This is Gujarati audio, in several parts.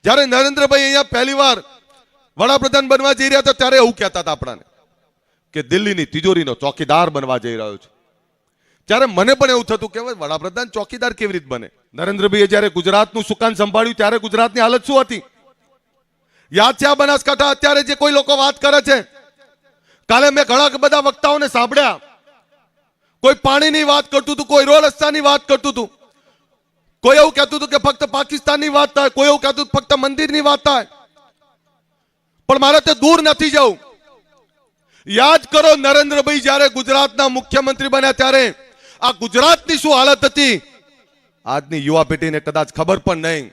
જ્યારે નરેન્દ્રભાઈ અહીંયા પહેલીવાર વડાપ્રધાન બનવા જઈ રહ્યા હતા ત્યારે એવું કહેતા હતા આપણાને કે દિલ્હીની તિજોરીનો ચોકીદાર બનવા જઈ રહ્યો છે. ત્યારે મને પણ એવું થતું કે વડાપ્રધાન ચોકીદાર કેવી રીતે બને. નરેન્દ્રભાઈએ જ્યારે ગુજરાતનું સુકાન સંભાળ્યું ત્યારે ગુજરાતની હાલત શું હતી યાદ છે? આ બનાસકાંઠા અત્યારે જે કોઈ લોકો વાત કરે છે, કાલે મેં ઘણા બધા વક્તાઓને સાંભળ્યા, કોઈ પાણીની વાત કરતું હતું, કોઈ રોડ રસ્તાની વાત કરતું હતું, કોઈ એવું કહેતું હતું કે ફક્ત પાકિસ્તાનની વાત થાય, કોઈ એવું કહેતું ફક્ત મંદિરની વાત થાય. પણ મારે તે દૂર નથી જવું. યાદ કરો નરેન્દ્રભાઈ જ્યારે ગુજરાતના મુખ્યમંત્રી બન્યા ત્યારે આ ગુજરાતની શું હાલત હતી આજની યુવા પેઢીને કદાચ ખબર પણ નહીં.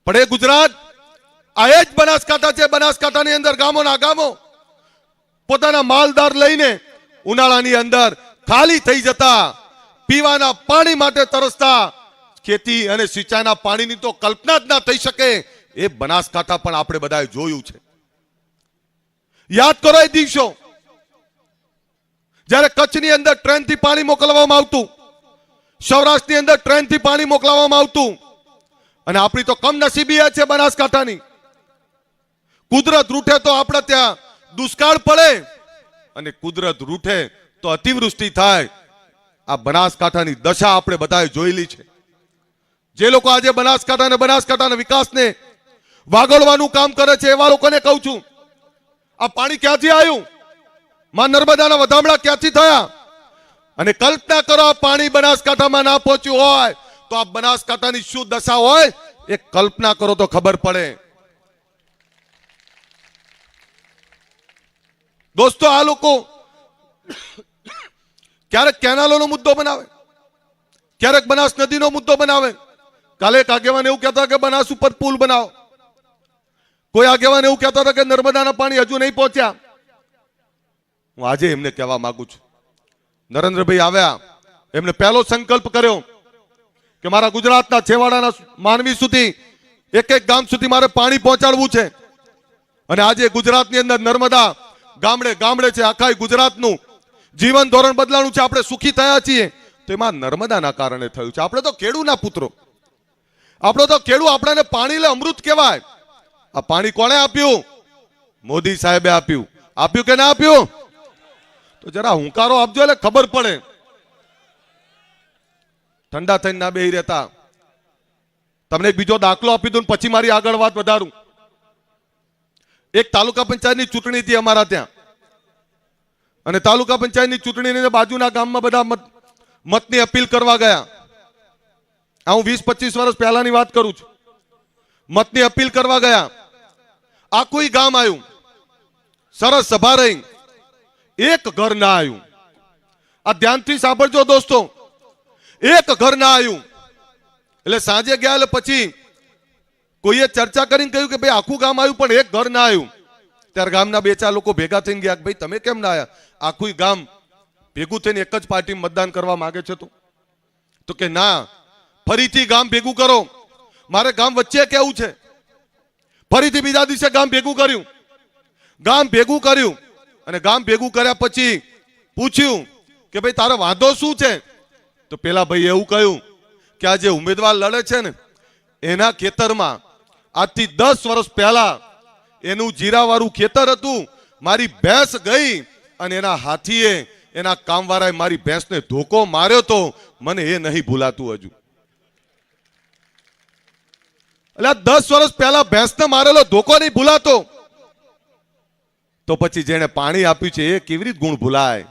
પણ એ ગુજરાત આ એ જ બનાસકાંઠા છે. બનાસકાંઠાની અંદર ગામોના ગામો પોતાના માલદાર લઈને ઉનાળાની અંદર ખાલી થઈ જતા, પીવાના પાણી માટે તરસતા, ખેતી અને સિંચાઈના પાણીની તો કલ્પના જ ના થઈ શકે. એ બનાસકાંઠા પણ આપણે બધાએ જોયું છે. યાદ કરો એ દિવસો જ્યારે કચ્છની અંદર ટ્રેનથી પાણી મોકલવામાં આવતું, સૌરાષ્ટ્રની અંદર ટ્રેનથી પાણી મોકલવામાં આવતું, અને આપણી તો કમનસીબી છે બનાસકાંઠાની. કુદરત રૂઠે તો આપણે ત્યાં દુષ્કાળ પડે અને કુદરત રૂઠે તો અતિવૃષ્ટિ થાય. આ બનાસકાંઠાની દશા આપણે બધાએ જોયેલી છે. જે લોકો આજે બનાસકાંઠાના વિકાસને વાગોળવાનું કામ કરે છે એવા લોકોને કહું છું, આ પાણી ક્યાંથી આવ્યું? માં નર્મદાના વધામણા ક્યાંથી થયા? અને કલ્પના કરો આ પાણી બનાસકાંઠામાં ના પહોંચ્યું હોય તો આ બનાસકાંઠાની શું દશા હોય એ કલ્પના કરો તો ખબર પડે. દોસ્તો, આ લોકો ક્યારેક કેનાલોનો મુદ્દો બનાવે, ક્યારેક બનાસ નદીનો મુદ્દો બનાવે. કાલે એક આગેવાન એવું કહેતા કે બનાસ ઉપર પુલ બનાવો, કોઈ આગેવાન એવું કહેતા હતા કે નર્મદાના પાણી હજુ નહીં પહોંચ્યા. હું આજે એમને કહેવા માંગુ છું, નરેન્દ્રભાઈ આવ્યા, એમને પહેલો સંકલ્પ કર્યો કે મારા ગુજરાતના છેવાડાના માનવી સુધી, એક એક ગામ સુધી મારે પાણી પહોંચાડવું છે. અને આજે ગુજરાતની અંદર નર્મદા ગામડે ગામડે છે. આખા ગુજરાતનું જીવન ધોરણ બદલાણું છે. આપણે સુખી થયા છીએ તો એમાં નર્મદાના કારણે થયું છે. આપણે તો ખેડૂના પુત્રો, આપણો તો ખેડૂ, આપણને પાણી લે અમૃત કહેવાય. આ પાણી કોણે આપ્યું? મોદી સાહેબે આપ્યું. આપ્યું કે ના આપ્યું? તો જરા હુંકારો આપજો એટલે ખબર પડે. ઠંડા થઈને ના બેહી રહેતા. તમને બીજો દાખલો આપી દઉં પછી મારી આગળ વાત વધારું. એક તાલુકા પંચાયતની ચૂંટણી હતી અમારા ત્યાં, અને તાલુકા પંચાયતની ચૂંટણીની બાજુના ગામમાં બધા મતની અપીલ કરવા ગયા. હું 20-25 વર્ષ પહેલાની વાત કરું છું. મતની અપીલ કરવા ગયા, આખું ગામ આવ્યું, સરસ સભા રહી, એક ઘર ના આવ્યું. આ ધ્યાનથી સાંભળજો દોસ્તો, એક ઘર ના આવ્યું. એટલે સાંજે ગયા એટલે પછી કોઈએ ચર્ચા કરીને કહ્યું કે ભાઈ આખું ગામ આવ્યું પણ એક ઘર ના આવ્યું. ત્યારે ગામના 2-4 લોકો ભેગા થઈને ગયા, ભાઈ તમે કેમ ના આવ્યા? આખું ગામ ભેગું થઈને એક જ પાર્ટી મતદાન કરવા માંગે છે. તો કે ના, ફરીથી ગામ ભેગું કરો, મારે ગામ વચ્ચે કેવું છે. ફરીથી બીજા દિવસે ગામ ભેગું કર્યું. અને ગામ ભેગું કર્યા પછી પૂછ્યું કે ભાઈ તારો વાંધો શું છે? તો પેલા ભાઈ એવું કહ્યું કે આ જે ઉમેદવાર લડે છે ને એના ખેતરમાં આજથી 10 વર્ષ પહેલા એનું જીરાવાળું ખેતર હતું, મારી ભેંસ ગઈ અને એના હાથીએ, એના કામવાળાએ મારી ભેંસને ધોકો માર્યો તો, મને એ નહીં ભૂલાતું હજુ. એટલે 10 વર્ષ પહેલા ભેંસને મારેલો ધોકો નહીં ભૂલાતો, તો પછી જેને પાણી આપ્યું છે એ કેવી રીતે ગુણ ભૂલાય?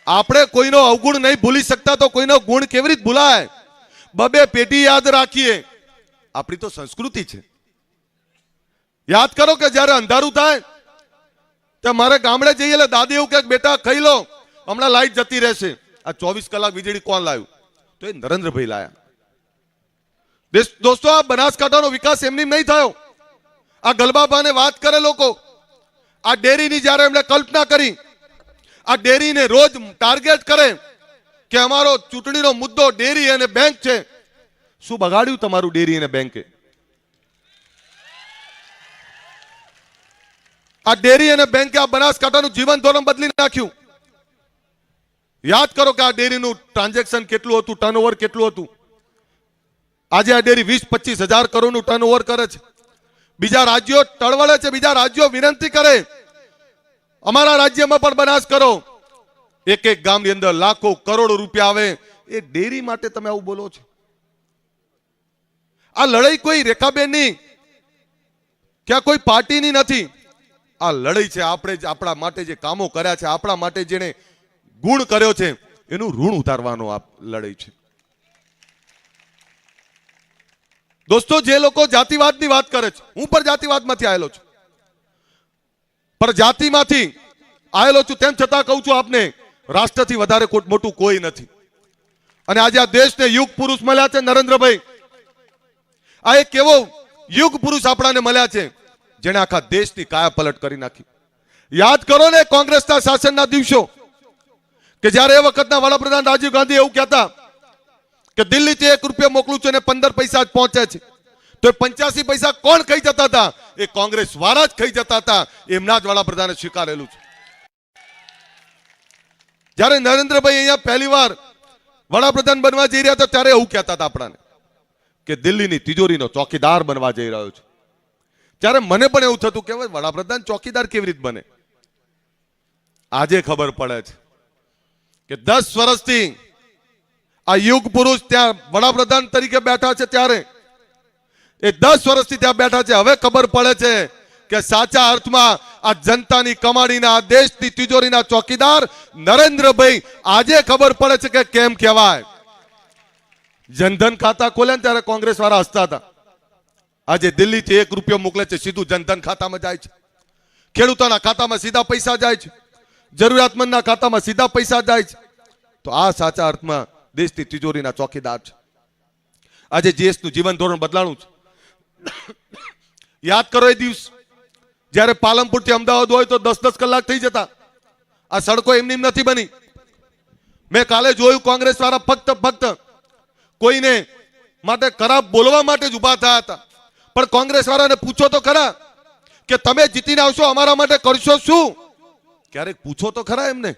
આપણે કોઈનો અવગુણ નહીં ભૂલી શકતા તો કોઈનો ગુણ કેવી રીતે ભૂલાય? 2 પેઢી યાદ રાખીએ, આપણી તો સંસ્કૃતિ છે. યાદ કરો કે જ્યારે અંધારું થાય ત્યારે મારે ગામડે જઈએ એટલે દાદી એવું કે બેટા ખાઈ લો, હમણાં લાઈટ જતી રહેશે. આ 24 કલાક વીજળી કોણ લાવ્યું? તો એ નરેન્દ્રભાઈ લાયા. દોસ્તો, આ બનાસકાંઠાનો વિકાસ એમની નહીં થયો. આ ગલબાબાને વાત કરે લોકો, આ ડેરીની જ્યારે એમણે કલ્પના કરી, આ ડેરીને રોજ ટાર્ગેટ કરે કે અમારો ચૂંટણીનો મુદ્દો ડેરી અને બેંક છે. શું બગાડ્યું તમારું ડેરી અને બેંકે? આ ડેરી અને બેંકે આ બનાસકાંઠાનું જીવન ધોરણ બદલી નાખ્યું. યાદ કરો કે આ ડેરીનું ટ્રાન્ઝેક્શન કેટલું હતું, ટર્નઓવર કેટલું હતું. આજે આ ડેરી 20-25 હજાર કરોડનું ટર્નઓવર કરે છે. બીજા રાજ્યો ટળવળે છે, બીજા રાજ્યો વિનંતી કરે અમારા રાજ્યમાં પણ બનાસ કરો. એક એક ગામની અંદર લાખો કરોડો રૂપિયા આવે, એ ડેરી માટે તમે આવું બોલો છો. આ લડાઈ કોઈ રેખાબેનની કે કોઈ પાર્ટીની નથી. આ લડાઈ છે આપણે આપણા માટે જે કામો કર્યા છે, આપણા માટે જેને ગુણ કર્યો છે, એનું ઋણ ઉતારવાનો આ લડાઈ છે. દોસ્તો, જે લોકો જાતિવાદની વાત કરે છે, હું પણ જાતિવાદમાંથી આવેલો છું, પણ જાતિમાંથી આવેલો છું તેમ છતાં કહું છું આપને, રાષ્ટ્રથી વધારે મોટું કોઈ નથી. અને આજે આ દેશને યુગ પુરુષ મળ્યા છે નરેન્દ્રભાઈ. આ એક એવો યુગ પુરુષ આપણાને મળ્યા છે જેણે આખા દેશની કાયા પલટ કરી નાખી. યાદ કરો ને કોંગ્રેસના શાસનના દિવસો, કે જ્યારે એ વખતના વડાપ્રધાન રાજીવ ગાંધી એવું કહેતા કે દિલ્હીથી 1 રૂપિયા મોકલું છું અને 15 પૈસા જ પહોંચે છે, તો 85 પૈસા કોણ ખાઈ જતા હતા? એ કોંગ્રેસ વાળા જ ખાઈ જતા હતા. એમના જ વડાપ્રધાને સ્વીકારેલું છે. જ્યારે નરેન્દ્રભાઈ અહીંયા પહેલી વાર વડાપ્રધાન બનવા જઈ રહ્યા હતા, ત્યારે એવું કહેતા હતા આપણાને કે દિલ્હીની તિજોરીનો ચોકીદાર બનવા જઈ રહ્યો છે. ત્યારે મને પણ એવું થતું કે વડાપ્રધાન ચોકીદાર કેવી રીતે બને. આજે ખબર પડે છે કે 10 વર્ષથી આ યુગ પુરુષ ત્યાં વડાપ્રધાન તરીકે બેઠા છે, ત્યારે એ 10 વર્ષથી ત્યાં બેઠા છે. હવે ખબર પડે છે કે સાચા અર્થમાં આ જનતાની કમાણીના, આ દેશની તિજોરીના ચોકીદાર નરેન્દ્રભાઈ આજે ખબર પડે છે કે કેમ કહેવાય. જનધન ખાતા ખોલ્યા ત્યારે કોંગ્રેસ વાળા હસતા હતા. આજે દિલ્હીથી 1 રૂપિયો મોકલે છે, સીધું જનધન ખાતામાં જાય છે. ખેડૂતોના ખાતામાં સીધા પૈસા જાય છે, જરૂરિયાતમંદના ખાતામાં સીધા પૈસા જાય છે. તો આ સાચા અર્થમાં દેશની તિજોરીના ચોકીદાર છે. આજે દેશનું જીવન ધોરણ બદલાણું છે. યાદ કરો એ દિવસ જ્યારે પાલનપુરથી અમદાવાદ હોય તો 10-10 કલાક થઈ જતા. આ સડકો એમની નથી બની. મેં કાલે જોયું કોંગ્રેસ વાળા ફક્ત કોઈને માટે ખરાબ બોલવા માટે જ ઉભા થયા હતા. પણ કોંગ્રેસ વાળાને પૂછો તો ખરા કે તમે જીતીને આવશો, અમારા માટે કરશો શું? ક્યારેક પૂછો તો ખરા એમને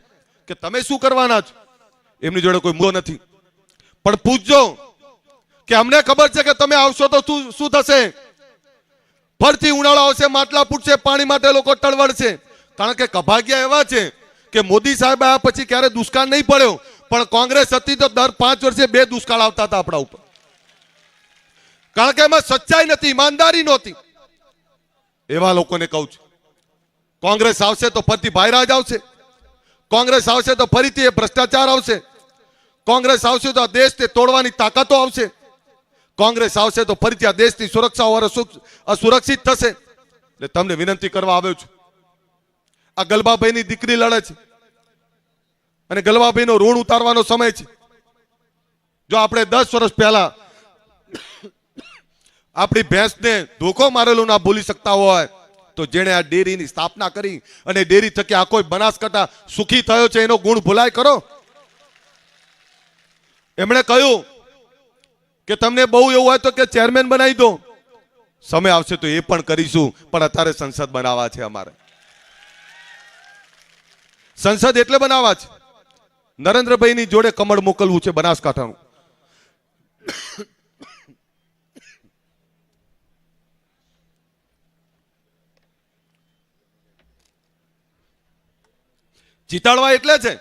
કે તમે શું કરવાના છો. એમની જોડે કોઈ મુદ્દો નથી, પણ પૂછજો કે અમને ખબર છે કે તમે આવશો તો શું થશે. ફરતી ઉનાળો આવશે, માટલા ફૂટશે, પાણી માટે લોકો ટળવળશે. કારણ કે કભાગ્યા એવા છે કે મોદી સાહેબ આવ્યા પછી ક્યારે દુષ્કાળ નહીં પડ્યો, પણ કોંગ્રેસ હતી તો દર 5 વર્ષે 2 દુષ્કાળ આવતા હતા આપણા ઉપર. કારણ કે એમાં સચ્ચાઈ નથી, ઈમાનદારી નહોતી. એવા લોકોને કહું છું, કોંગ્રેસ આવશે તો ફરીથી ભાઈરાજ આવશે, કોંગ્રેસ આવશે તો ફરીથી ભ્રષ્ટાચાર આવશે, કોંગ્રેસ આવશે તો આ દેશને તોડવાની તાકાતો આવશે, કોંગ્રેસ આવશે તો ફરીથી આ દેશની સુરક્ષા અસુરક્ષિત થશે. એટલે તમને વિનંતી કરવા આવ્યો છું. આ ગલબાભાઈની દીકરી લડે છે અને ગલબાભાઈનો ઋણ ઉતારવાનો સમય છે. જો આપણે 10 વર્ષ પહેલા આપણી ભેંસને ધોકો મારેલો ના ભૂલી શકતા હોય, તો જેણે આ ડેરીની સ્થાપના કરી અને ડેરી થકી આ કોઈ બનાસકાંઠા સુખી થયો છે, એનો ગુણ ભૂલાય કરો. એમણે કહ્યું કે તમને બહુ એવું હોય તો કે ચેરમેન બનાવી દો, સમય આવશે તો એ પણ કરીશું, પણ અત્યારે સંસદ બનાવવા છે. અમારે સંસદ એટલે બનાવવા છે, નરેન્દ્રભાઈની જોડે કમળ મોકલવું છે બનાસકાંઠાનું. જીતાડવા એટલે છે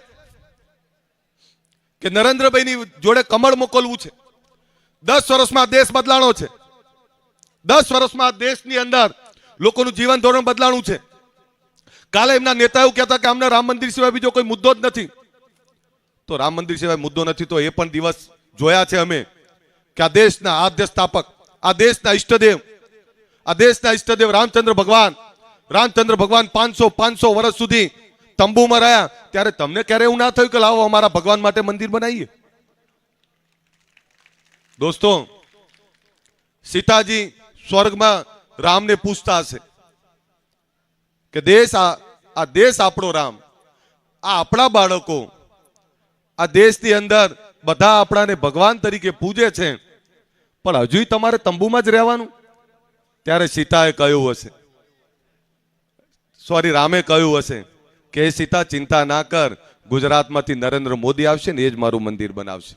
કે નરેન્દ્રભાઈની જોડે કમળ મોકલવું છે. 10 વર્ષમાં દેશ બદલાણો છે. 10 વર્ષમાં દેશની અંદર લોકોનું જીવન ધોરણ બદલાણું છે. કાલે એમના નેતા એવું કહેતા કે અમને રામ મંદિર સિવાય બીજો કોઈ મુદ્દો જ નથી. તો રામ મંદિર સિવાય મુદ્દો નથી તો એ પણ દિવસ જોયા છે અમે કે આ દેશના આદ્ય સ્થાપક, આ દેશના ઈષ્ટદેવ રામચંદ્ર ભગવાન 500 વર્ષ સુધી તંબુમાં રહ્યા. ત્યારે તમને ક્યારે એવું ના થયું કે લાવો અમારા ભગવાન માટે મંદિર બનાવીએ? દોસ્તો, સીતાજી સ્વર્ગમાં રામને પૂછતા હશે કે આ દેશ આપણો રામ, આ આપણા બાળકો આ દેશની અંદર બધા આપણાને ભગવાન તરીકે પૂજે છે, પણ હજુ તમારે તંબુમાં જ રહેવાનું? ત્યારે સીતાએ કહ્યું હશે, રામે કહ્યું હશે કે સીતા ચિંતા ના કર, ગુજરાતમાંથી નરેન્દ્ર મોદી આવશે ને એ જ મારું મંદિર બનાવશે.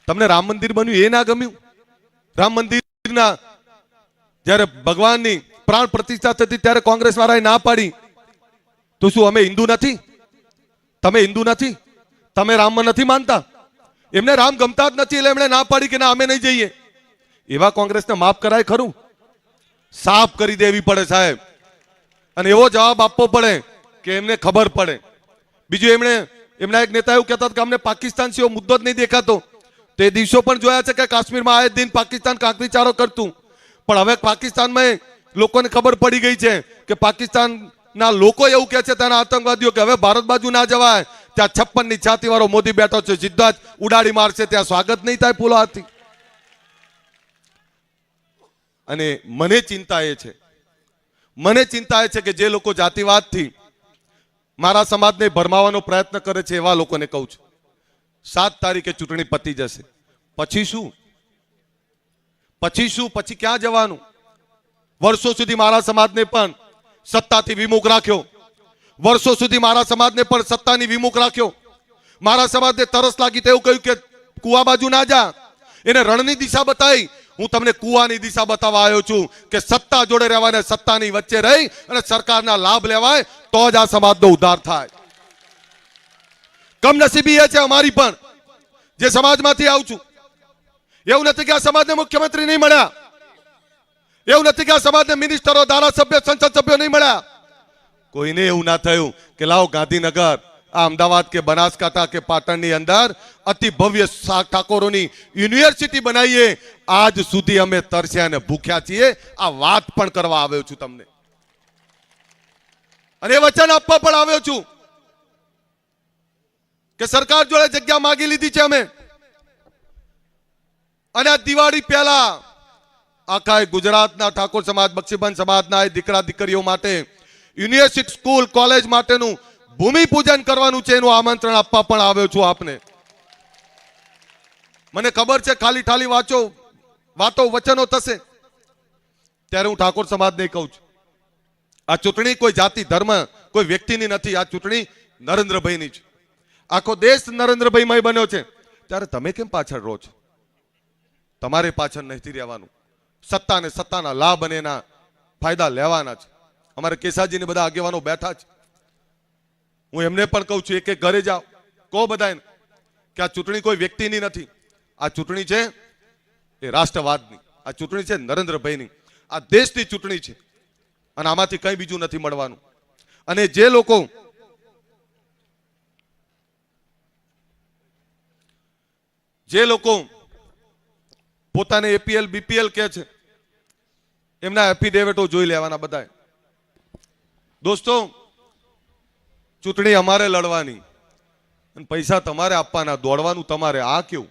તમને રામ મંદિર બન્યું એ ના ગમ્યું? રામ મંદિરના જ્યારે ભગવાનની પ્રાણ પ્રતિષ્ઠા થતી ત્યારે કોંગ્રેસ વાળાએ ના પાડી. તો શું અમે હિન્દુ નથી? તમે હિન્દુ નથી? તમે રામમાં નથી માનતા? એમને રામ ગમતા જ નથી એટલે એમણે ના પાડી કે ના અમે નહીં જઈએ. એવા કોંગ્રેસને માફ કરાય ખરું? સાફ કરી દેવી પડે સાહેબ, અને એવો જવાબ આપવો પડે કે એમને ખબર પડે. બીજું એમના એક નેતા એવું કહેતા કે અમને પાકિસ્તાન સિવાય મુદ્દો જ નહીં દેખાતો. તે દિવસો પણ જોયા છે કે કાશ્મીરમાં આયે દિન પાકિસ્તાન કાંકરીચારો કરતું, પણ હવે પાકિસ્તાનમાં લોકોને ખબર પડી ગઈ છે કે પાકિસ્તાનના લોકો એવું કહે છે તેના આતંકવાદીઓ કે હવે ભારત બાજુ ના જવાય, ત્યાં 56ની છાતી વાળો મોદી બેઠો છે, સીધા જ ઉડાડી મારશે, ત્યાં સ્વાગત નહીં થાય ફૂલો હાથથી. અને મને ચિંતા એ છે કે જે લોકો જાતિવાદથી મારા સમાજને ભરમાવાનો પ્રયત્ન કરે છે એવા લોકોને કહું છું, 7 તારીખે ચૂંટણી પતી જશે, પછી શું? પછી ક્યાં જવાનું? વર્ષો સુધી મારા સમાજને પણ સત્તાથી વિમુખ રાખ્યો, વર્ષો સુધી મારા સમાજને પણ સત્તાની વિમુખ રાખ્યો. મારા સમાજને તરસ લાગી તેવું કહ્યું કે કુવા બાજુ ના જા, એને રણની દિશા બતાવી. હું તમને કુવાની દિશા બતાવવા આવ્યો છું કે સત્તા જોડે રહેવાને સત્તાની વચ્ચે રહી અને સરકારના લાભ લેવાય તો જ આ સમાજનો ઉદ્ધાર થાય. કમનસીબી એ છે અમારી પણ જે સમાજમાંથી આવું છું. એવું નથી કે આ સમાજને મુખ્યમંત્રી નહીં મળ્યા, એવું નથી કે આ સમાજને મિનિસ્ટરો, ધારાસભ્ય, સંસદ સભ્યો નહીં મળ્યા. કોઈને એવું ના થયું કે લાવો ગાંધીનગર, આ અમદાવાદ કે બનાસકાંઠા કે પાટણની અંદર અતિ ભવ્ય ઠાકોરોની યુનિવર્સિટી બનાવીએ. આજ સુધી અમે તરસ્યા અને ભૂખ્યા છીએ. આ વાત પણ કરવા આવ્યો છું તમને, અને વચન આપવા પણ આવ્યો છું કે સરકાર જોડે જગ્યા માંગી લીધી છે અમે, અને આ દિવાળી પહેલા આખા ગુજરાતના ઠાકોર સમાજ, બક્ષીબંધ સમાજના દીકરા દીકરીઓ માટે યુનિવર્સિટી, સ્કૂલ, કોલેજ માટેનું ભૂમિપૂજન કરવાનું છે, એનું આમંત્રણ આપવા પણ આવ્યો છું આપને. મને ખબર છે ખાલી ઠાલી વાતો વચનો થશે, ત્યારે હું ઠાકોર સમાજને કહું છું આ ચૂંટણી કોઈ જાતિ, ધર્મ, કોઈ વ્યક્તિની નથી. આ ચૂંટણી નરેન્દ્રભાઈની છે. આખો દેશ નરેન્દ્રભાઈમય બન્યો છે, ત્યારે તમે કેમ પાછળ રહો છો? તમારે પાછળ નથી રહેવાનું. સત્તાને, સત્તાના લાભ અને એના ફાયદા લેવાના છે. અમારે કેસાજીને બધા આગેવાનો બેઠા છે. હું એમને પણ કહું છું, એક ઘરે જાઓ, કહો બધાને કે આ ચૂંટણી કોઈ વ્યક્તિની નથી, આ ચૂંટણી છે એ રાષ્ટ્રવાદની, આ ચૂંટણી છે નરેન્દ્રભાઈની, આ દેશની ચૂંટણી છે, અને આમાંથી કંઈ બીજું નથી મળવાનું. અને જે લોકો પોતાને એપીએલ, બીપીએલ કહે છે, એમના એફિડેવિટો જોઈ લેવાના બધાએ. દોસ્તો, ચૂંટણી અમારે લડવાની અને પૈસા તમારે આપવાના, દોડવાનું તમારે. આ કેવું?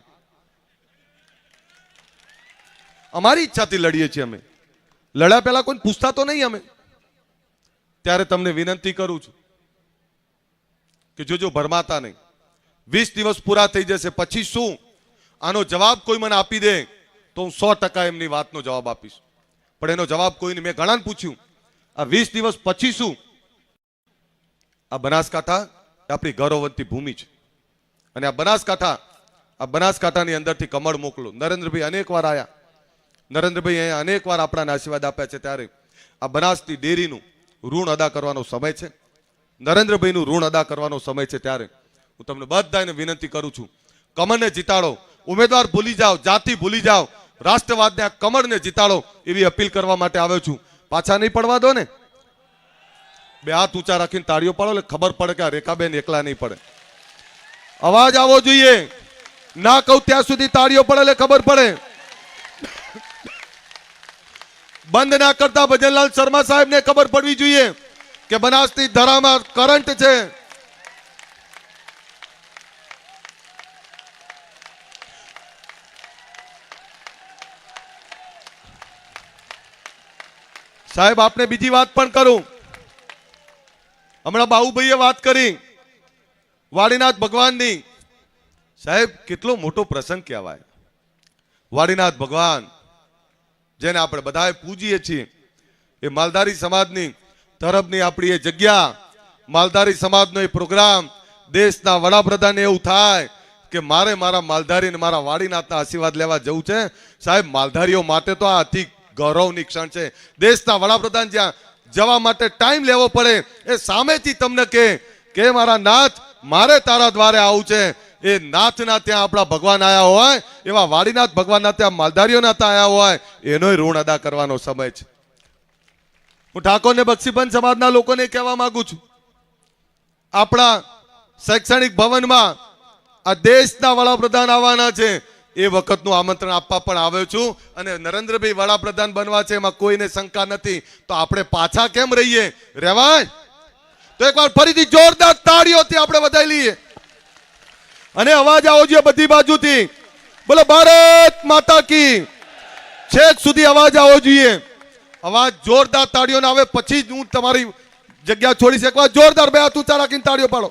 અમારી ઈચ્છાથી લડીએ છીએ અમે, લડ્યા પહેલા કોઈ પૂછતા તો નહીં અમે. ત્યારે તમને વિનંતી કરું છું કે જોજો, ભરમાતા નહીં. 20 દિવસ પૂરા થઈ જશે, પછી શું? આનો જવાબ કોઈ મને આપી દે તો હું 100% એમની વાતનો જવાબ આપીશ, પણ એનો જવાબ કોઈ નહીં. મેં ઘણાને પૂછ્યું આ 20 દિવસ પછી શું? આ બનાસકાંઠા આપણી ગૌરવવંતી ભૂમિ છે, અને આ બનાસકાંઠાની અંદરથી કમળ મોકલો. નરેન્દ્રભાઈ અનેક વાર આવ્યા, નરેન્દ્રભાઈ અહીંયા અનેક વાર આપણાને આશીર્વાદ આપ્યા છે, ત્યારે આ બનાસની ડેરીનું ઋણ અદા કરવાનો સમય છે, નરેન્દ્રભાઈનું ઋણ અદા કરવાનો સમય છે. ત્યારે હું તમને બધાને વિનંતી કરું છું, કમળને જીતાડો. ઉમેદવાર ભૂલી જાઓ, જાતિ ભૂલી જાઓ, રાષ્ટ્રવાદને, આ કમળને જીતાડો એવી અપીલ કરવા માટે આવ્યો છું. પાછા નહીં પડવા દો ને. બે હાથ ઊંચા રાખીને તાળીઓ પાડો એટલે ખબર પડે કે આ રેખાબેન એકલા નહીં પડે. અવાજ આવવો જોઈએ, ના કહું ત્યાં સુધી તાળીઓ પડે એટલે ખબર પડે. બંધ ના કરતા ભજનલાલ શર્મા સાહેબને ખબર પડવી જોઈએ કે બનાસની ધરામાં કરંટ છે. સાહેબ, આપને બીજી વાત પણ કરું. હમણાં બાહુભાઈએ વાત કરી વાડીનાથ ભગવાનની. સાહેબ, કેટલો મોટો પ્રસંગ કહેવાય. વાડીનાથ ભગવાન જેને આપણે બધાએ પૂજીએ છીએ, એ માલધારી સમાજની તરફની આપણી એ જગ્યા, માલધારી સમાજનો એ પ્રોગ્રામ, દેશના વડાપ્રધાન એવું થાય કે મારે મારા માલધારી અને મારા વાડીનાથના આશીર્વાદ લેવા જવું છે. સાહેબ, માલધારીઓ માટે તો આ અતિ ગૌરવની ક્ષણ છે. દેશના વડાપ્રધાન જ્યાં જવા માટે ટાઈમ લેવો પડે એ સામેથી તમને કે મારા નાથ, મારે તારા દ્વારે આવું છે. એ નાથના ત્યાં આપણા ભગવાન આયા હોય, એવા વાડીનાથ ભગવાનના ત્યાં માલધારીઓના ત્યાં આયા હોય, એનોય ઋણ અદા કરવાનો સમય છે. હું ઠાકોર ને બક્ષીબંધ સમાજના લોકોને કહેવા માંગુ છું, આપણા શૈક્ષણિક ભવનમાં આ દેશના વડાપ્રધાન આવવાના છે. એ વખતનું આમંત્રણ આપવા પણ આવ્યો છું. અને નરેન્દ્રભાઈ વડાપ્રધાન બનવા છે એમાં કોઈને શંકા નથી. તો આપણે પાછા કેમ રહીએ? રહેવાય તો એકવાર ફરીથી જોરદાર તાળીઓથી આપણે વધાઈ લઈએ અને અવાજ આવો જોઈએ બધી બાજુથી. બોલો ભારત માતા કી. છેક સુધી અવાજ આવો જોઈએ. અવાજ જોરદાર તાળીઓને આવે પછી જ હું તમારી જગ્યા છોડીશ. એકવાર જોરદાર બે હાથ ઊંચા રાખીને તાળીઓ પાડો.